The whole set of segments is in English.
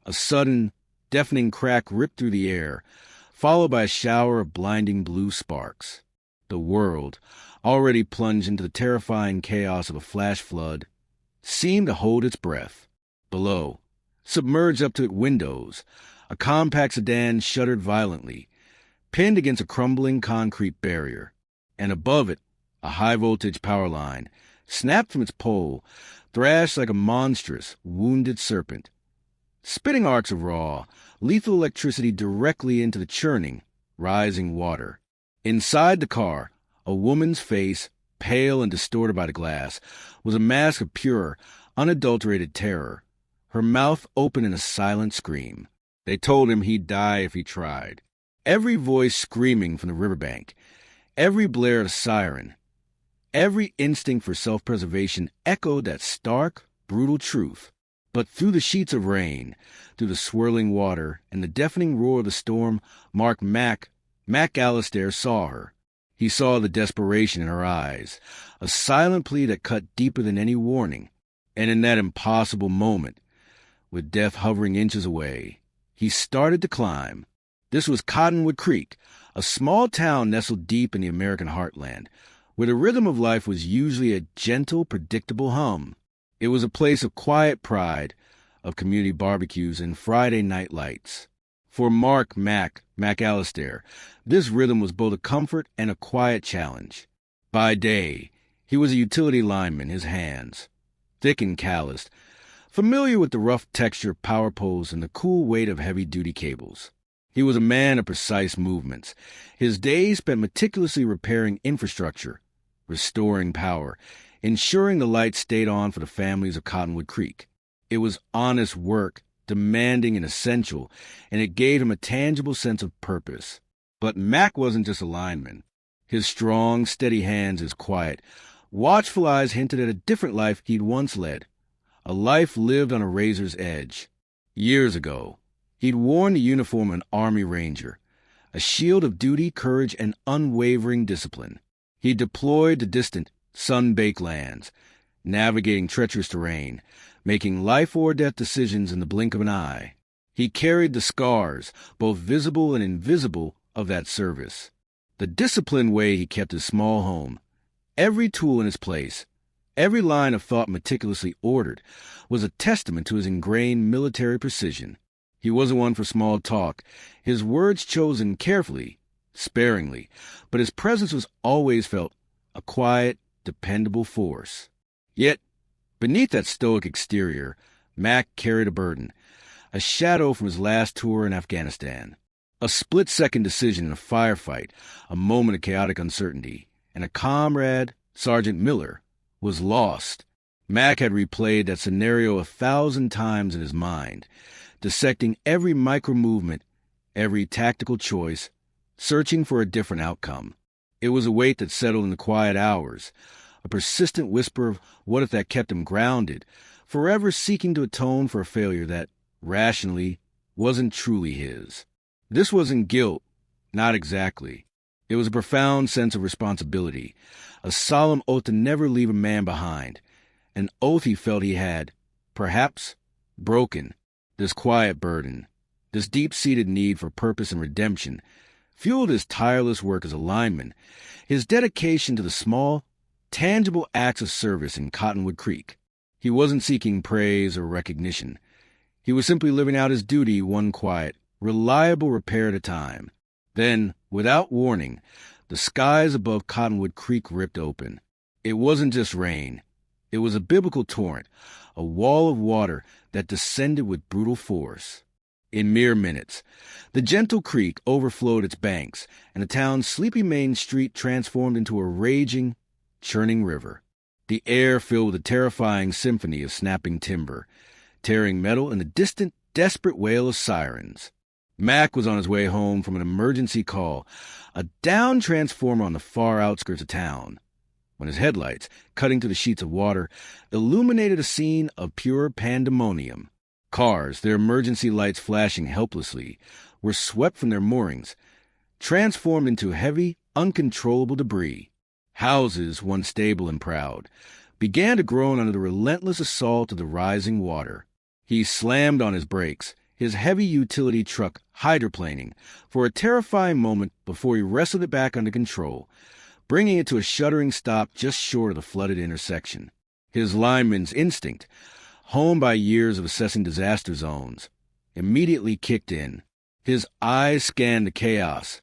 A sudden, deafening crack ripped through the air, followed by a shower of blinding blue sparks. The world, already plunged into the terrifying chaos of a flash flood, seemed to hold its breath. Below, submerged up to its windows, a compact sedan shuddered violently, pinned against a crumbling concrete barrier, and above it, a high-voltage power line, snapped from its pole, thrashed like a monstrous, wounded serpent, spitting arcs of raw, lethal electricity directly into the churning, rising water. Inside the car, a woman's face, pale and distorted by the glass, was a mask of pure, unadulterated terror, her mouth open in a silent scream. They told him he'd die if he tried. Every voice screaming from the riverbank, every blare of a siren, every instinct for self-preservation echoed that stark, brutal truth. But through the sheets of rain, through the swirling water, and the deafening roar of the storm, Mark MacAlistair saw her. He saw the desperation in her eyes, a silent plea that cut deeper than any warning. And in that impossible moment, with death hovering inches away, he started to climb. This was Cottonwood Creek, a small town nestled deep in the American heartland, where the rhythm of life was usually a gentle, predictable hum. It was a place of quiet pride, of community barbecues and Friday night lights. For Mark MacAlistair, this rhythm was both a comfort and a quiet challenge. By day, he was a utility lineman, his hands, thick and calloused, familiar with the rough texture of power poles and the cool weight of heavy-duty cables. He was a man of precise movements, his days spent meticulously repairing infrastructure, restoring power, ensuring the lights stayed on for the families of Cottonwood Creek. It was honest work, demanding and essential, and it gave him a tangible sense of purpose. But Mac wasn't just a lineman. His strong, steady hands, his quiet, watchful eyes hinted at a different life he'd once led, a life lived on a razor's edge. Years ago, he'd worn the uniform of an Army Ranger, a shield of duty, courage, and unwavering discipline. He deployed to distant, sun-baked lands, navigating treacherous terrain, making life-or-death decisions in the blink of an eye. He carried the scars, both visible and invisible, of that service. The disciplined way he kept his small home, every tool in its place, every line of thought meticulously ordered, was a testament to his ingrained military precision. He wasn't one for small talk, his words chosen carefully, sparingly, but his presence was always felt, a quiet, dependable force. Yet, beneath that stoic exterior, Mac carried a burden, a shadow from his last tour in Afghanistan. A split-second decision in a firefight, a moment of chaotic uncertainty, and a comrade, Sergeant Miller, was lost. Mac had replayed that scenario 1,000 times in his mind, dissecting every micro-movement, every tactical choice, searching for a different outcome. It was a weight that settled in the quiet hours, a persistent whisper of what if that kept him grounded, forever seeking to atone for a failure that, rationally, wasn't truly his. This wasn't guilt, not exactly. It was a profound sense of responsibility, a solemn oath to never leave a man behind, an oath he felt he had, perhaps, broken. This quiet burden, this deep-seated need for purpose and redemption, fueled his tireless work as a lineman, his dedication to the small, tangible acts of service in Cottonwood Creek. He wasn't seeking praise or recognition. He was simply living out his duty one quiet, reliable repair at a time. Then, without warning, the skies above Cottonwood Creek ripped open. It wasn't just rain. It was a biblical torrent, a wall of water that descended with brutal force. In mere minutes, the gentle creek overflowed its banks, and the town's sleepy main street transformed into a raging, churning river. The air filled with a terrifying symphony of snapping timber, tearing metal, and the distant, desperate wail of sirens. Mac was on his way home from an emergency call, a downed transformer on the far outskirts of town, when his headlights, cutting through the sheets of water, illuminated a scene of pure pandemonium. Cars, their emergency lights flashing helplessly, were swept from their moorings, transformed into heavy, uncontrollable debris. Houses, once stable and proud, began to groan under the relentless assault of the rising water. He slammed on his brakes, his heavy utility truck hydroplaning for a terrifying moment before he wrestled it back under control, bringing it to a shuddering stop just short of the flooded intersection. His lineman's instinct, honed by years of assessing disaster zones, immediately kicked in. His eyes scanned the chaos,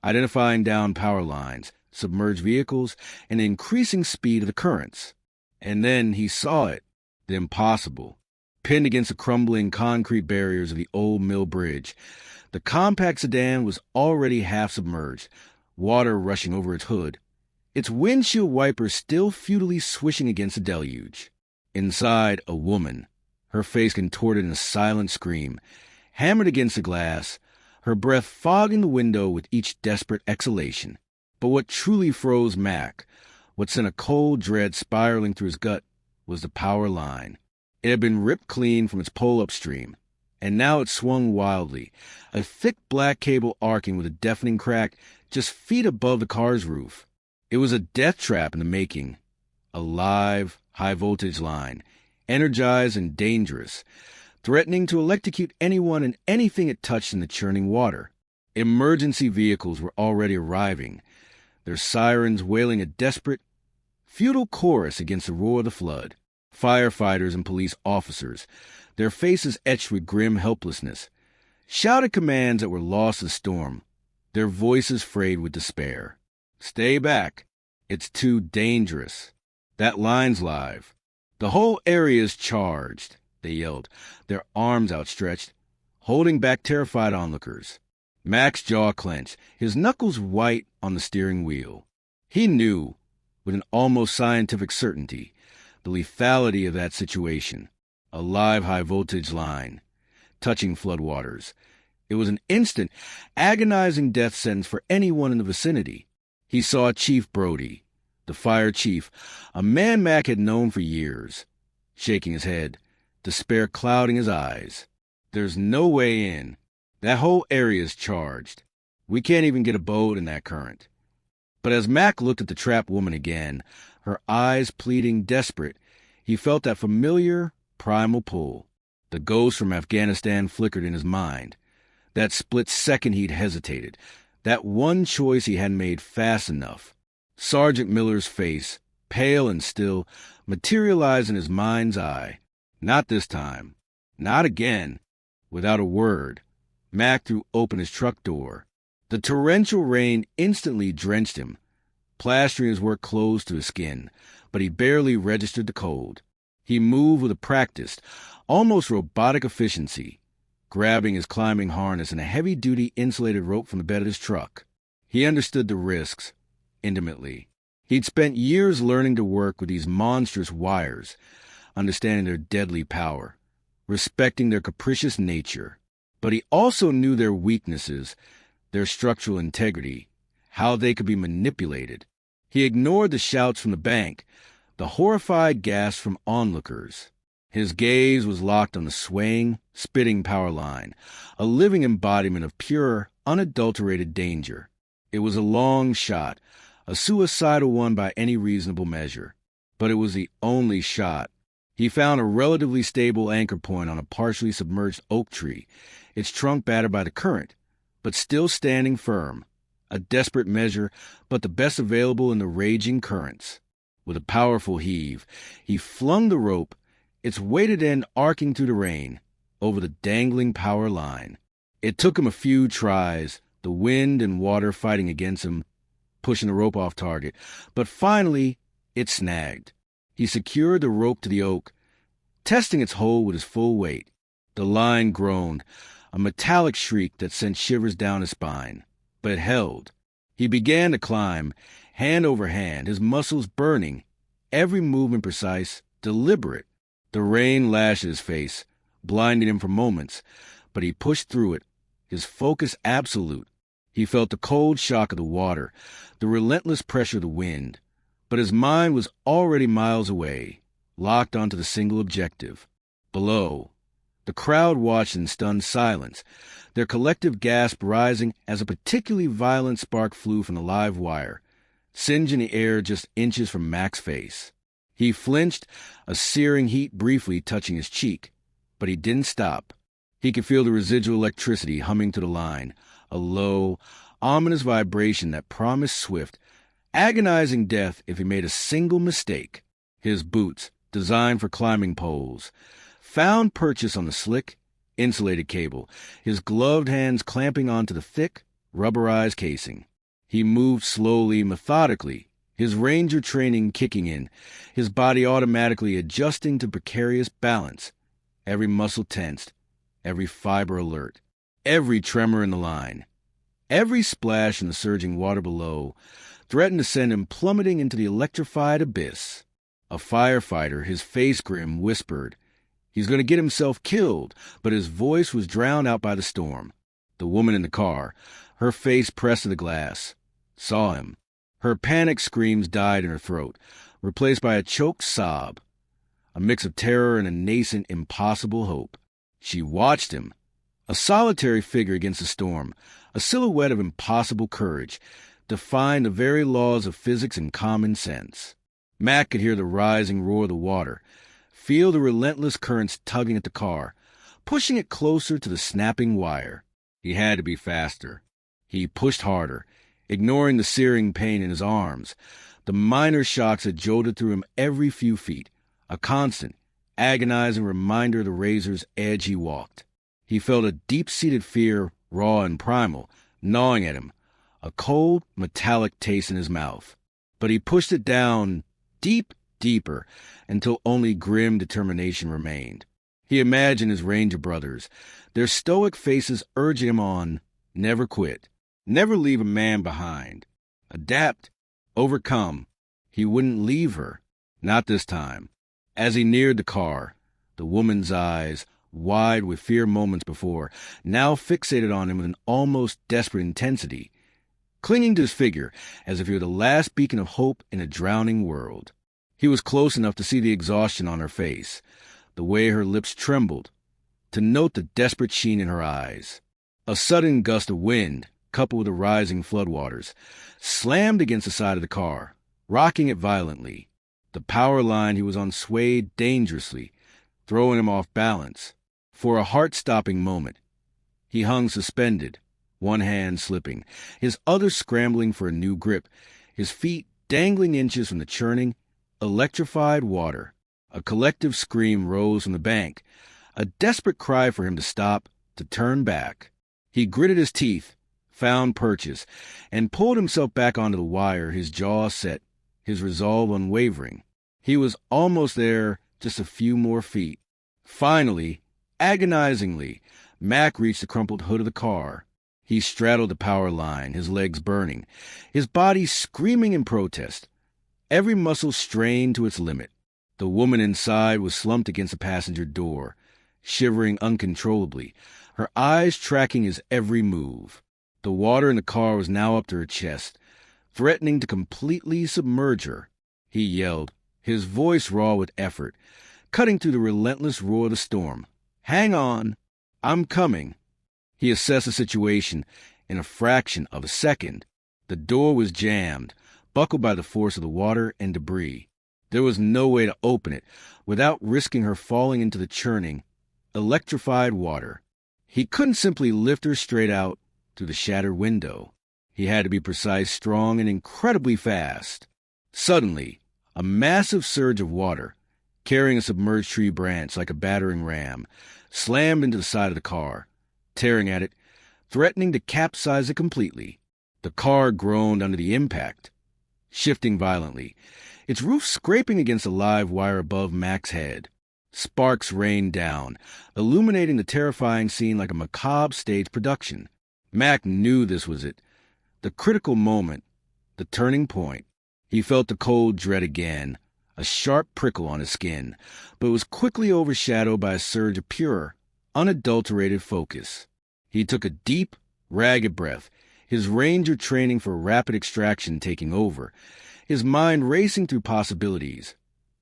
identifying downed power lines, submerged vehicles, and the increasing speed of the currents. And then he saw it, the impossible. Pinned against the crumbling concrete barriers of the old mill bridge, the compact sedan was already half submerged, water rushing over its hood, its windshield wipers still futilely swishing against the deluge. Inside, a woman, her face contorted in a silent scream, hammered against the glass, her breath fogging the window with each desperate exhalation. But what truly froze Mac, what sent a cold dread spiraling through his gut, was the power line. It had been ripped clean from its pole upstream, and now it swung wildly, a thick black cable arcing with a deafening crack just feet above the car's roof. It was a death trap in the making, a live, high-voltage line, energized and dangerous, threatening to electrocute anyone and anything it touched in the churning water. Emergency vehicles were already arriving, their sirens wailing a desperate, futile chorus against the roar of the flood. Firefighters and police officers, their faces etched with grim helplessness, shouted commands that were lost in the storm, their voices frayed with despair. "Stay back. It's too dangerous. That line's live. The whole area's charged," they yelled, their arms outstretched, holding back terrified onlookers. Mac's jaw clenched, his knuckles white on the steering wheel. He knew, with an almost scientific certainty, the lethality of that situation. A live high-voltage line, touching floodwaters. It was an instant, agonizing death sentence for anyone in the vicinity. He saw Chief Brody, the fire chief, a man Mac had known for years, shaking his head, despair clouding his eyes. "There's no way in. That whole area's charged. We can't even get a boat in that current." But as Mac looked at the trapped woman again, her eyes pleading desperate, he felt that familiar, primal pull. The ghost from Afghanistan flickered in his mind. That split second he'd hesitated, that one choice he hadn't made fast enough. Sergeant Miller's face, pale and still, materialized in his mind's eye. Not this time. Not again. Without a word, Mac threw open his truck door. The torrential rain instantly drenched him, plastering his work clothes to his skin, but he barely registered the cold. He moved with a practiced, almost robotic efficiency, grabbing his climbing harness and a heavy-duty insulated rope from the bed of his truck. He understood the risks, intimately. He'd spent years learning to work with these monstrous wires, understanding their deadly power, respecting their capricious nature. But he also knew their weaknesses, their structural integrity, how they could be manipulated. He ignored the shouts from the bank, the horrified gasps from onlookers. His gaze was locked on the swaying, spitting power line, a living embodiment of pure, unadulterated danger. It was a long shot, a suicidal one by any reasonable measure. But it was the only shot. He found a relatively stable anchor point on a partially submerged oak tree, its trunk battered by the current, but still standing firm. A desperate measure, but the best available in the raging currents. With a powerful heave, he flung the rope, its weighted end arcing through the rain, over the dangling power line. It took him a few tries, the wind and water fighting against him, pushing the rope off target, but finally it snagged. He secured the rope to the oak, testing its hold with his full weight. The line groaned, a metallic shriek that sent shivers down his spine. But it held. He began to climb, hand over hand, his muscles burning, every movement precise, deliberate. The rain lashed his face, blinding him for moments, but he pushed through it, his focus absolute. He felt the cold shock of the water, the relentless pressure of the wind, but his mind was already miles away, locked onto the single objective. Below, the crowd watched in stunned silence, their collective gasp rising as a particularly violent spark flew from the live wire, singeing the air just inches from Mac's face. He flinched, a searing heat briefly touching his cheek, but he didn't stop. He could feel the residual electricity humming to the line, a low, ominous vibration that promised swift, agonizing death if he made a single mistake. His boots, designed for climbing poles, found purchase on the slick, insulated cable, his gloved hands clamping onto the thick, rubberized casing. He moved slowly, methodically, his ranger training kicking in, his body automatically adjusting to precarious balance, every muscle tensed, every fiber alert, every tremor in the line. Every splash in the surging water below threatened to send him plummeting into the electrified abyss. A firefighter, his face grim, whispered, "He's going to get himself killed," but his voice was drowned out by the storm. The woman in the car, her face pressed to the glass, saw him. Her panic screams died in her throat, replaced by a choked sob, a mix of terror and a nascent, impossible hope. She watched him, a solitary figure against the storm, a silhouette of impossible courage, defying the very laws of physics and common sense. Mac could hear the rising roar of the water, feel the relentless currents tugging at the car, pushing it closer to the snapping wire. He had to be faster. He pushed harder, ignoring the searing pain in his arms. The minor shocks that jolted through him every few feet, a constant, agonizing reminder of the razor's edge he walked. He felt a deep-seated fear, raw and primal, gnawing at him, a cold, metallic taste in his mouth. But he pushed it down, deeper, until only grim determination remained. He imagined his ranger brothers, their stoic faces urging him on, never quit, never leave a man behind. Adapt, overcome. He wouldn't leave her, not this time. As he neared the car, the woman's eyes, wide with fear moments before, now fixated on him with an almost desperate intensity, clinging to his figure as if he were the last beacon of hope in a drowning world. He was close enough to see the exhaustion on her face, the way her lips trembled, to note the desperate sheen in her eyes. A sudden gust of wind, coupled with the rising floodwaters, slammed against the side of the car, rocking it violently. The power line he was on swayed dangerously, throwing him off balance. For a heart-stopping moment, he hung suspended, one hand slipping, his other scrambling for a new grip, his feet dangling inches from the churning, electrified water. A collective scream rose from the bank, a desperate cry for him to stop, to turn back. He gritted his teeth, found purchase, and pulled himself back onto the wire, his jaw set, his resolve unwavering. He was almost there, just a few more feet. Finally, agonizingly, Mac reached the crumpled hood of the car. He straddled the power line, his legs burning, his body screaming in protest, every muscle strained to its limit. The woman inside was slumped against the passenger door, shivering uncontrollably, her eyes tracking his every move. The water in the car was now up to her chest, threatening to completely submerge her. He yelled, his voice raw with effort, cutting through the relentless roar of the storm. "Hang on! I'm coming!" He assessed the situation in a fraction of a second. The door was jammed, buckled by the force of the water and debris. There was no way to open it without risking her falling into the churning, electrified water. He couldn't simply lift her straight out through the shattered window. He had to be precise, strong, and incredibly fast. Suddenly, a massive surge of water, carrying a submerged tree branch like a battering ram, slammed into the side of the car, tearing at it, threatening to capsize it completely. The car groaned under the impact, shifting violently, its roof scraping against the live wire above Mac's head. Sparks rained down, illuminating the terrifying scene like a macabre stage production. Mac knew this was it, the critical moment, the turning point. He felt the cold dread again, a sharp prickle on his skin, but was quickly overshadowed by a surge of pure, unadulterated focus. He took a deep, ragged breath, his ranger training for rapid extraction taking over, his mind racing through possibilities,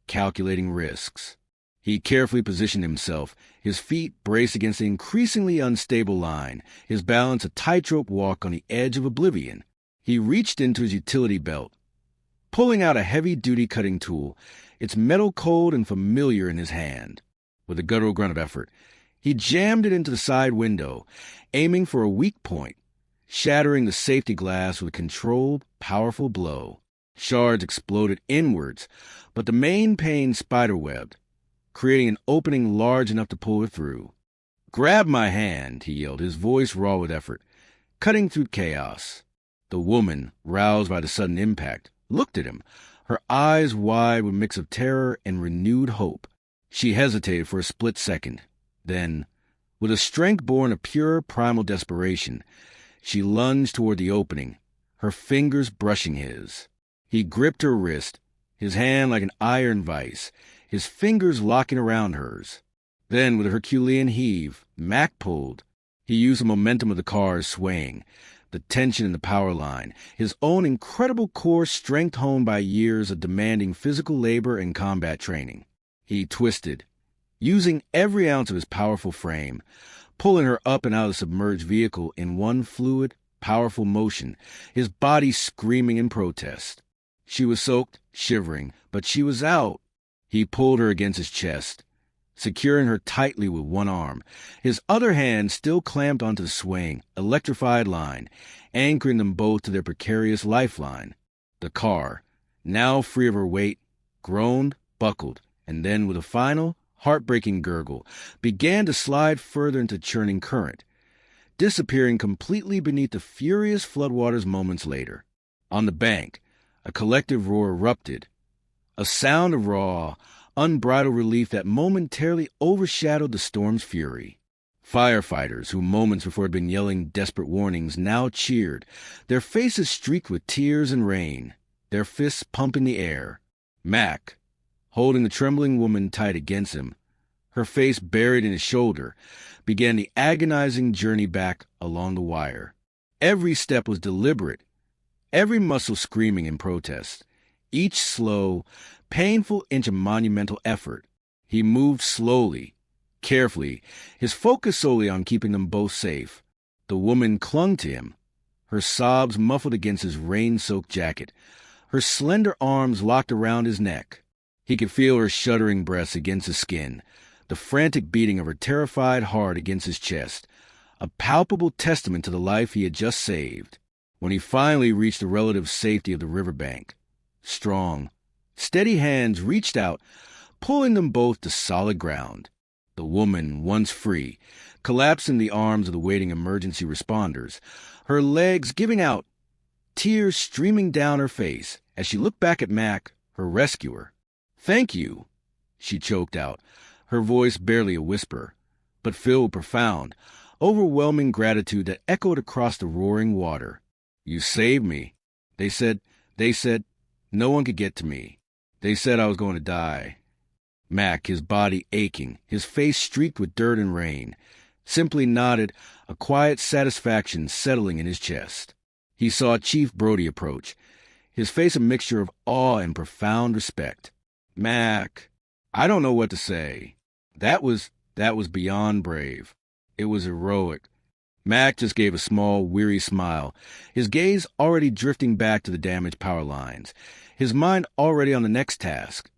calculating risks. He carefully positioned himself, his feet braced against the increasingly unstable line, his balance a tightrope walk on the edge of oblivion. He reached into his utility belt, pulling out a heavy-duty cutting tool, its metal cold and familiar in his hand. With a guttural grunt of effort, He jammed it into the side window, aiming for a weak point, shattering the safety glass with a controlled, powerful blow. Shards exploded inwards, but the main pane spiderwebbed, creating an opening large enough to pull it through. "Grab my hand," he yelled, his voice raw with effort, cutting through chaos. The woman, roused by the sudden impact, looked at him, her eyes wide with a mix of terror and renewed hope. She hesitated for a split second. Then, with a strength born of pure primal desperation, she lunged toward the opening, her fingers brushing his. He gripped her wrist, his hand like an iron vice, his fingers locking around hers. Then, with a Herculean heave, Mac pulled. He used the momentum of the cars swaying, the tension in the power line, his own incredible core strength honed by years of demanding physical labor and combat training. He twisted, using every ounce of his powerful frame, pulling her up and out of the submerged vehicle in one fluid, powerful motion, his body screaming in protest. She was soaked, shivering, but she was out. He pulled her against his chest, securing her tightly with one arm, his other hand still clamped onto the swaying, electrified line, anchoring them both to their precarious lifeline. The car, now free of her weight, groaned, buckled, and then, with a final, heartbreaking gurgle, began to slide further into churning current, disappearing completely beneath the furious floodwaters moments later. On the bank, a collective roar erupted, a sound of raw, unbridled relief that momentarily overshadowed the storm's fury. Firefighters, who moments before had been yelling desperate warnings, now cheered, their faces streaked with tears and rain, their fists pumping the air. Mac, holding the trembling woman tight against him, her face buried in his shoulder, began the agonizing journey back along the wire. Every step was deliberate, every muscle screaming in protest, each slow, painful inch a monumental effort. He moved slowly, carefully, his focus solely on keeping them both safe. The woman clung to him, her sobs muffled against his rain-soaked jacket, her slender arms locked around his neck. He could feel her shuddering breaths against his skin, the frantic beating of her terrified heart against his chest, a palpable testament to the life he had just saved. When he finally reached the relative safety of the riverbank, strong, steady hands reached out, pulling them both to solid ground. The woman, once free, collapsed in the arms of the waiting emergency responders, her legs giving out, tears streaming down her face as she looked back at Mac, her rescuer. "Thank you," she choked out, her voice barely a whisper, but filled with profound, overwhelming gratitude that echoed across the roaring water. "You saved me. They said no one could get to me. They said I was going to die." Mac, his body aching, his face streaked with dirt and rain, simply nodded, a quiet satisfaction settling in his chest. He saw Chief Brody approach, his face a mixture of awe and profound respect. "Mac, I don't know what to say. That was beyond brave. It was heroic." Mac just gave a small, weary smile, his gaze already drifting back to the damaged power lines, his mind already on the next task,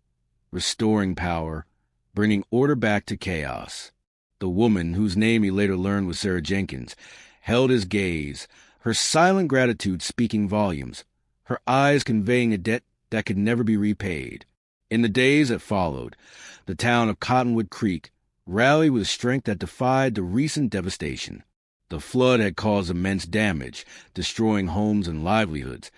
restoring power, bringing order back to chaos. The woman, whose name he later learned was Sarah Jenkins, held his gaze, her silent gratitude speaking volumes, her eyes conveying a debt that could never be repaid. In the days that followed, the town of Cottonwood Creek rallied with a strength that defied the recent devastation. The flood had caused immense damage, destroying homes and livelihoods,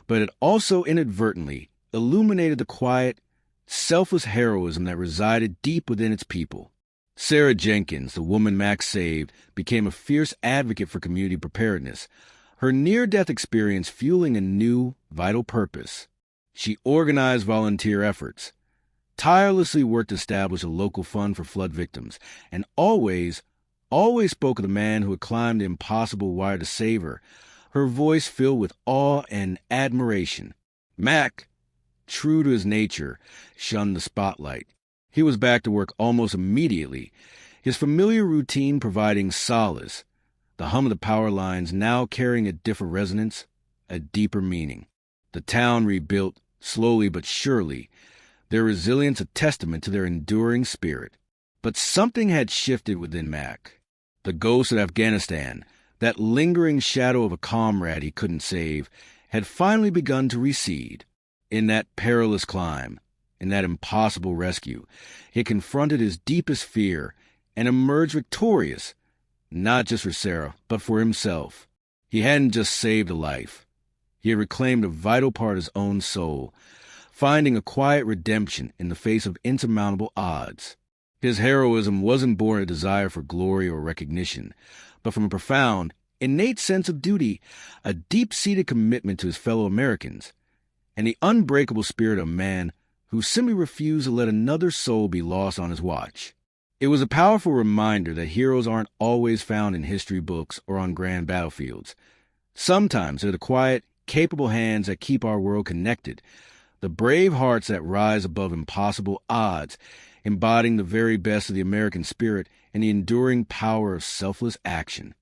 but it also inadvertently illuminated the quiet, selfless heroism that resided deep within its people. Sarah Jenkins, the woman Mac saved, became a fierce advocate for community preparedness, her near-death experience fueling a new, vital purpose. She organized volunteer efforts, tirelessly worked to establish a local fund for flood victims, and always spoke of the man who had climbed the impossible wire to save her, her voice filled with awe and admiration. Mac, true to his nature, shunned the spotlight. He was back to work almost immediately, his familiar routine providing solace, the hum of the power lines now carrying a different resonance, a deeper meaning. The town rebuilt, slowly but surely, their resilience a testament to their enduring spirit. But something had shifted within Mac. The ghost of Afghanistan, that lingering shadow of a comrade he couldn't save, had finally begun to recede. In that perilous climb, in that impossible rescue, he confronted his deepest fear and emerged victorious, not just for Sarah, but for himself. He hadn't just saved a life. He had reclaimed a vital part of his own soul, finding a quiet redemption in the face of insurmountable odds. His heroism wasn't born of a desire for glory or recognition, but from a profound, innate sense of duty, a deep-seated commitment to his fellow Americans, and the unbreakable spirit of a man who simply refused to let another soul be lost on his watch. It was a powerful reminder that heroes aren't always found in history books or on grand battlefields. Sometimes they're the quiet, capable hands that keep our world connected, the brave hearts that rise above impossible odds, embodying the very best of the American spirit and the enduring power of selfless action.